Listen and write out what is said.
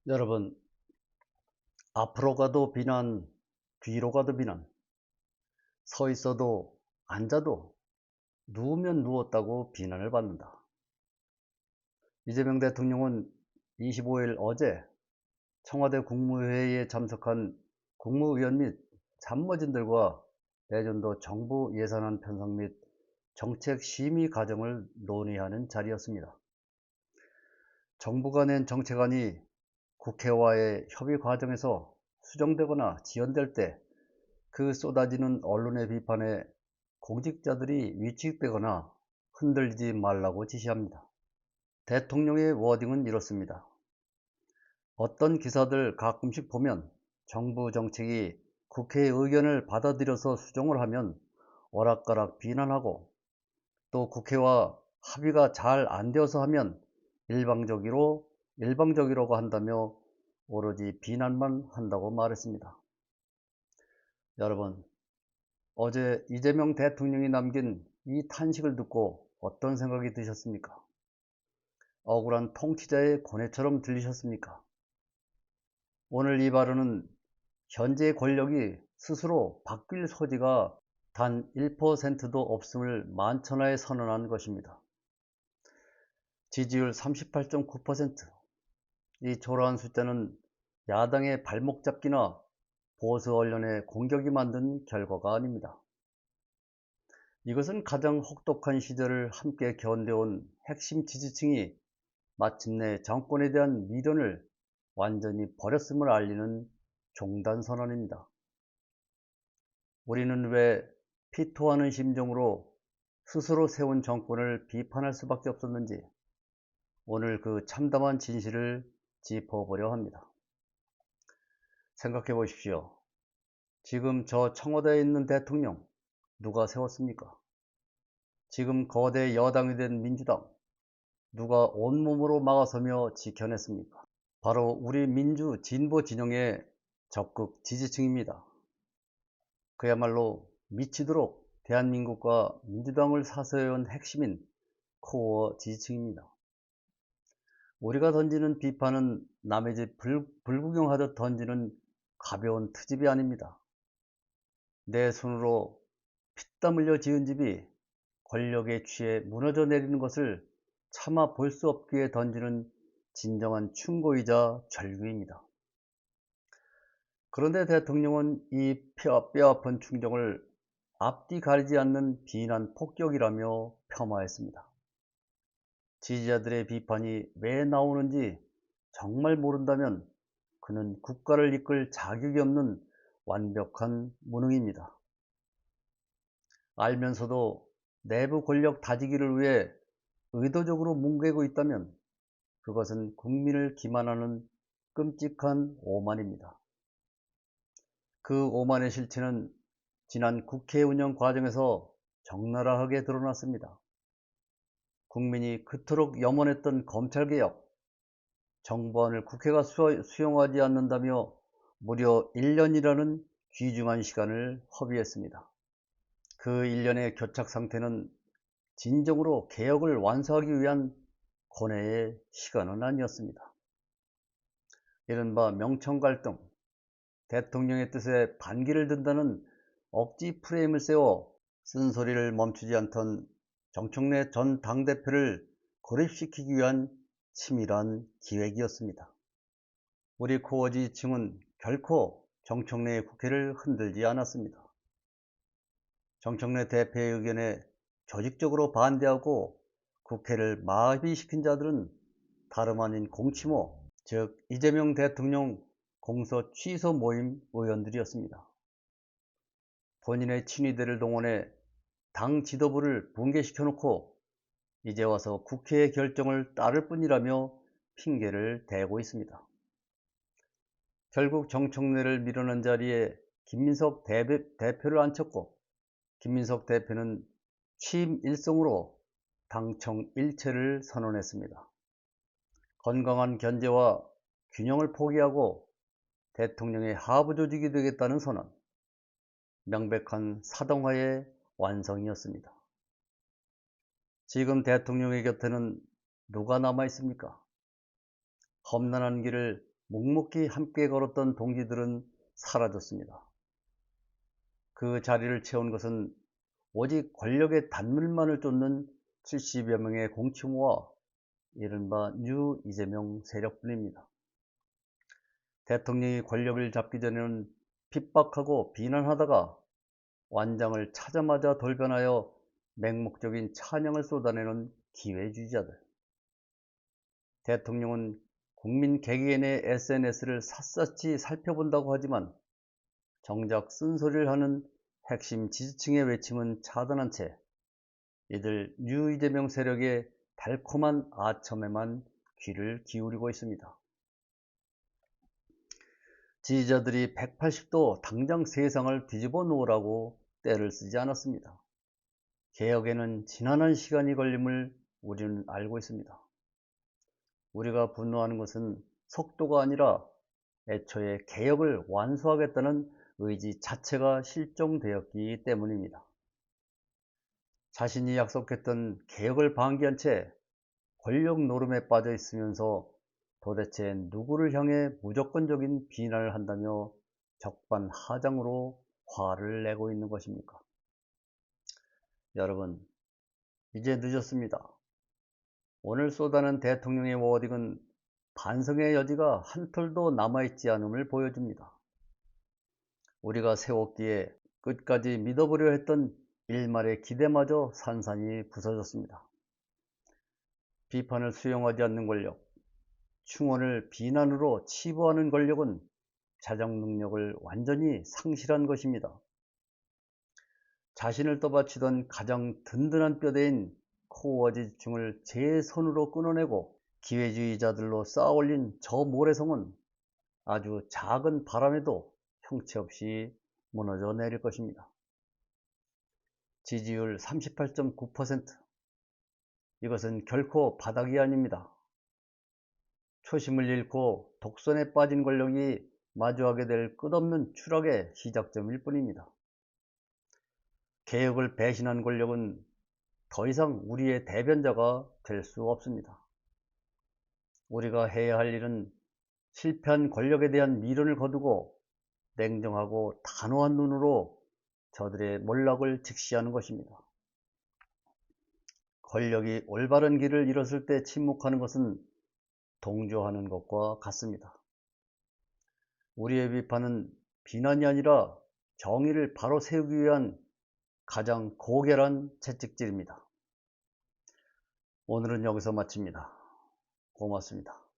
여러분, 앞으로 가도 비난, 뒤로 가도 비난, 서 있어도 앉아도 누우면 누웠다고 비난을 받는다. 이재명 대통령은 25일 어제 청와대 국무회의에 참석한 국무위원 및 참모진들과 내년도 정부 예산안 편성 및 정책 심의 과정을 논의하는 자리였습니다. 정부가 낸 정책안이 국회와의 협의 과정에서 수정되거나 지연될 때 그 쏟아지는 언론의 비판에 공직자들이 위축되거나 흔들리지 말라고 지시합니다. 대통령의 워딩은 이렇습니다. 어떤 기사들 가끔씩 보면 정부 정책이 국회의 의견을 받아들여서 수정을 하면 오락가락 비난하고, 또 국회와 합의가 잘 안 되어서 하면 일방적이라고 한다며 오로지 비난만 한다고 말했습니다. 여러분, 어제 이재명 대통령이 남긴 이 탄식을 듣고 어떤 생각이 드셨습니까? 억울한 통치자의 고뇌처럼 들리셨습니까? 오늘 이 발언은 현재 권력이 스스로 바뀔 소지가 단 1%도 없음을 만천하에 선언한 것입니다. 지지율 38.9%, 이 초라한 숫자는 야당의 발목 잡기나 보수 언론의 공격이 만든 결과가 아닙니다. 이것은 가장 혹독한 시절을 함께 견뎌온 핵심 지지층이 마침내 정권에 대한 미련을 완전히 버렸음을 알리는 종단선언입니다. 우리는 왜 피토하는 심정으로 스스로 세운 정권을 비판할 수밖에 없었는지, 오늘 그 참담한 진실을 짚어보려 합니다. 생각해 보십시오. 지금 저 청와대에 있는 대통령 누가 세웠습니까? 지금 거대 여당이 된 민주당 누가 온몸으로 막아서며 지켜냈습니까? 바로 우리 민주 진보 진영의 적극 지지층입니다. 그야말로 미치도록 대한민국과 민주당을 사서해온 핵심인 코어 지지층입니다. 우리가 던지는 비판은 남의 집 불구경하듯 던지는 가벼운 트집이 아닙니다. 내 손으로 피땀 흘려 지은 집이 권력에 취해 무너져 내리는 것을 차마 볼 수 없기에 던지는 진정한 충고이자 절규입니다. 그런데 대통령은 이 뼈아픈 충정을 앞뒤 가리지 않는 비난 폭격이라며 폄하했습니다. 지지자들의 비판이 왜 나오는지 정말 모른다면 그는 국가를 이끌 자격이 없는 완벽한 무능입니다. 알면서도 내부 권력 다지기를 위해 의도적으로 뭉개고 있다면 그것은 국민을 기만하는 끔찍한 오만입니다. 그 오만의 실체는 지난 국회 운영 과정에서 적나라하게 드러났습니다. 국민이 그토록 염원했던 검찰개혁, 정부안을 국회가 수용하지 않는다며 무려 1년이라는 귀중한 시간을 허비했습니다. 그 1년의 교착 상태는 진정으로 개혁을 완수하기 위한 고뇌의 시간은 아니었습니다. 이른바 명청 갈등, 대통령의 뜻에 반기를 든다는 억지 프레임을 세워 쓴소리를 멈추지 않던 정청래 전 당대표를 고립시키기 위한 치밀한 기획이었습니다. 우리 코어 지지층은 결코 정청래의 국회를 흔들지 않았습니다. 정청래 대표의 의견에 조직적으로 반대하고 국회를 마비시킨 자들은 다름 아닌 공치모, 즉 이재명 대통령 공소 취소 모임 의원들이었습니다. 본인의 친위대를 동원해 당 지도부를 붕괴시켜 놓고 이제 와서 국회의 결정을 따를 뿐이라며 핑계를 대고 있습니다. 결국 정청래를 밀어넣은 자리에 김민석 대표를 앉혔고, 김민석 대표는 취임 일성으로 당청 일체를 선언했습니다. 건강한 견제와 균형을 포기하고 대통령의 하부 조직이 되겠다는 선언, 명백한 사동화의 완성이었습니다. 지금 대통령의 곁에는 누가 남아 있습니까? 험난한 길을 묵묵히 함께 걸었던 동지들은 사라졌습니다. 그 자리를 채운 것은 오직 권력의 단물만을 쫓는 70여 명의 공치모와 이른바 뉴 이재명 세력뿐입니다. 대통령이 권력을 잡기 전에는 핍박하고 비난하다가 완장을 차자마자 돌변하여 맹목적인 찬양을 쏟아내는 기회주의자들. 대통령은 국민 개개인의 SNS를 샅샅이 살펴본다고 하지만 정작 쓴소리를 하는 핵심 지지층의 외침은 차단한 채 이들 뉴 이재명 세력의 달콤한 아첨에만 귀를 기울이고 있습니다. 지지자들이 180도 당장 세상을 뒤집어 놓으라고 떼를 쓰지 않았습니다. 개혁에는 지난한 시간이 걸림을 우리는 알고 있습니다. 우리가 분노하는 것은 속도가 아니라 애초에 개혁을 완수하겠다는 의지 자체가 실종되었기 때문입니다. 자신이 약속했던 개혁을 방기한 채 권력 노름에 빠져 있으면서 도대체 누구를 향해 무조건적인 비난을 한다며 적반하장으로 화를 내고 있는 것입니까? 여러분, 이제 늦었습니다. 오늘 쏟아낸 대통령의 워딩은 반성의 여지가 한 톨도 남아있지 않음을 보여줍니다. 우리가 세웠기에 끝까지 믿어보려 했던 일말의 기대마저 산산이 부서졌습니다. 비판을 수용하지 않는 권력, 충원을 비난으로 치부하는 권력은 자정 능력을 완전히 상실한 것입니다. 자신을 떠받치던 가장 든든한 뼈대인 코어 지지층을 제 손으로 끊어내고 기회주의자들로 쌓아올린 저 모래성은 아주 작은 바람에도 형체 없이 무너져 내릴 것입니다. 지지율 38.9%. 이것은 결코 바닥이 아닙니다. 초심을 잃고 독선에 빠진 권력이 마주하게 될 끝없는 추락의 시작점일 뿐입니다. 개혁을 배신한 권력은 더 이상 우리의 대변자가 될 수 없습니다. 우리가 해야 할 일은 실패한 권력에 대한 미련을 거두고 냉정하고 단호한 눈으로 저들의 몰락을 직시하는 것입니다. 권력이 올바른 길을 잃었을 때 침묵하는 것은 동조하는 것과 같습니다. 우리의 비판은 비난이 아니라 정의를 바로 세우기 위한 가장 고결한 채찍질입니다. 오늘은 여기서 마칩니다. 고맙습니다.